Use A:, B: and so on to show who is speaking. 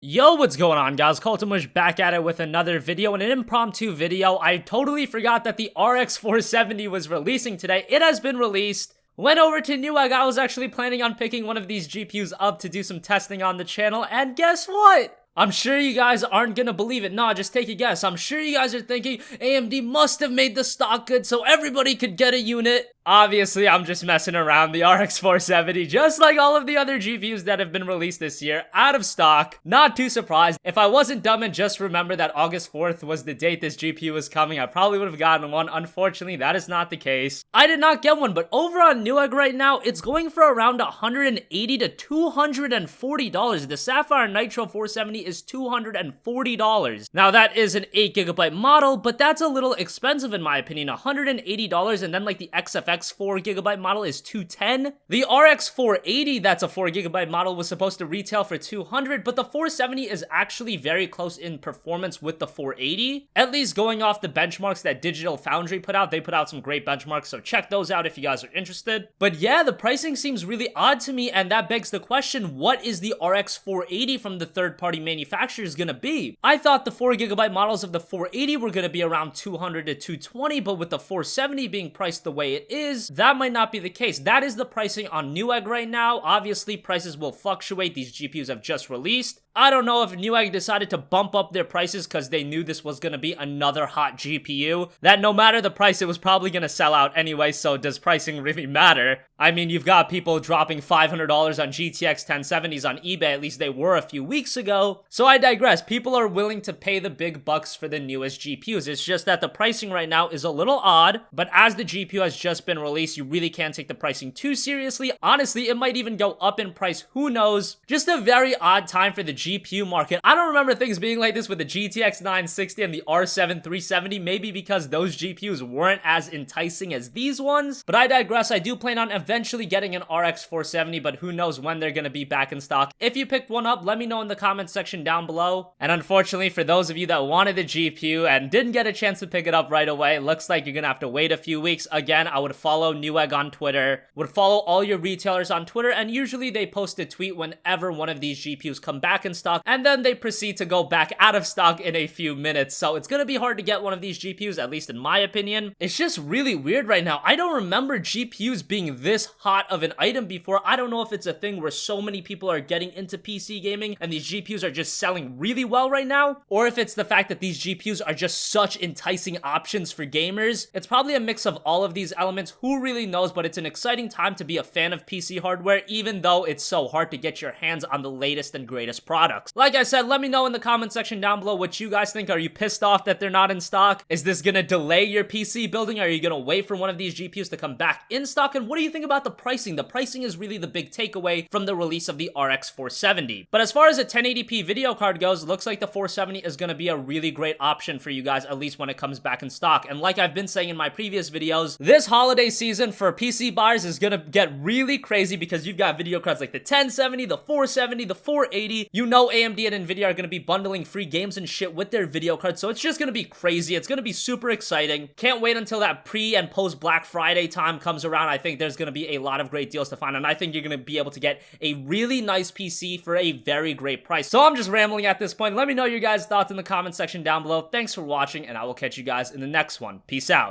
A: Yo, what's going on, guys? CultofMush back at it with another video, and an impromptu video. I totally forgot that the RX 470 was releasing today. It has been released. Went over to Newegg. I was actually planning on picking one of these GPUs up to do some testing on the channel, and guess what? I'm sure you guys aren't gonna believe it. Nah, just take a guess. I'm sure you guys are thinking AMD must have made the stock good so everybody could get a unit. Obviously, I'm just messing around. The RX 470, just like all of the other GPUs that have been released this year, out of stock. Not too surprised. If I wasn't dumb and just remember that August 4th was the date this GPU was coming, I probably would have gotten one. Unfortunately, that is not the case. I did not get one, but over on Newegg right now, it's going for around $180 to $240. The Sapphire Nitro 470 is $240. Now, that is an 8GB model, but that's a little expensive in my opinion. $180, and then like the XFX 4GB model is $210. The RX 480, that's a 4GB model, was supposed to retail for $200, but the 470 is actually very close in performance with the 480. At least going off the benchmarks that Digital Foundry put out. They put out some great benchmarks, so check those out if you guys are interested. But yeah, the pricing seems really odd to me, and that begs the question, what is the RX 480 from the third-party manufacturers gonna be? I thought the 4GB models of the 480 were gonna be around $200 to $220, but with the 470 being priced the way it is, that might not be the case. That is the pricing on Newegg right now. Obviously, prices will fluctuate. These GPUs have just released. I don't know if Newegg decided to bump up their prices because they knew this was going to be another hot GPU, that no matter the price, it was probably going to sell out anyway, so does pricing really matter? I mean, you've got people dropping $500 on GTX 1070s on eBay, at least they were a few weeks ago. So I digress. People are willing to pay the big bucks for the newest GPUs. It's just that the pricing right now is a little odd, but as the GPU has just been released, you really can't take the pricing too seriously. Honestly, it might even go up in price. Who knows? Just a very odd time for the GPU market. I don't remember things being like this with the GTX 960 and the R7 370, maybe because those GPUs weren't as enticing as these ones, but I digress. I do plan on eventually getting an RX 470, but who knows when they're gonna be back in stock. If you picked one up, let me know in the comments section down below. And unfortunately, for those of you that wanted the GPU and didn't get a chance to pick it up right away, it looks like you're gonna have to wait a few weeks. Again, I would follow Newegg on Twitter, would follow all your retailers on Twitter, and usually they post a tweet whenever one of these GPUs come back in stock, and then they proceed to go back out of stock in a few minutes. So it's gonna be hard to get one of these GPUs, at least in my opinion. It's just really weird right now. I don't remember GPUs being this hot of an item before. I don't know if it's a thing where so many people are getting into PC gaming and these GPUs are just selling really well right now, or if it's the fact that these GPUs are just such enticing options for gamers. It's probably a mix of all of these elements. Who really knows? But it's an exciting time to be a fan of PC hardware, even though it's so hard to get your hands on the latest and greatest products. Like I said, let me know in the comment section down below what you guys think. Are you pissed off that they're not in stock? Is this gonna delay your PC building? Are you gonna wait for one of these GPUs to come back in stock? And what do you think about the pricing? The pricing is really the big takeaway from the release of the RX 470. But as far as a 1080p video card goes, it looks like the 470 is gonna be a really great option for you guys, at least when it comes back in stock. And like I've been saying in my previous videos, this holiday season for PC buyers is gonna get really crazy because you've got video cards like the 1070, the 470, the 480. You know AMD and Nvidia are gonna be bundling free games and shit with their video cards, so it's just gonna be crazy. It's gonna be super exciting. Can't wait until that pre and post Black Friday time comes around. I think there's gonna be a lot of great deals to find, and I think you're gonna be able to get a really nice PC for a very great price. So I'm just rambling at this point. Let me know your guys' thoughts in the comment section down below. Thanks for watching, and I will catch you guys in the next one. Peace out.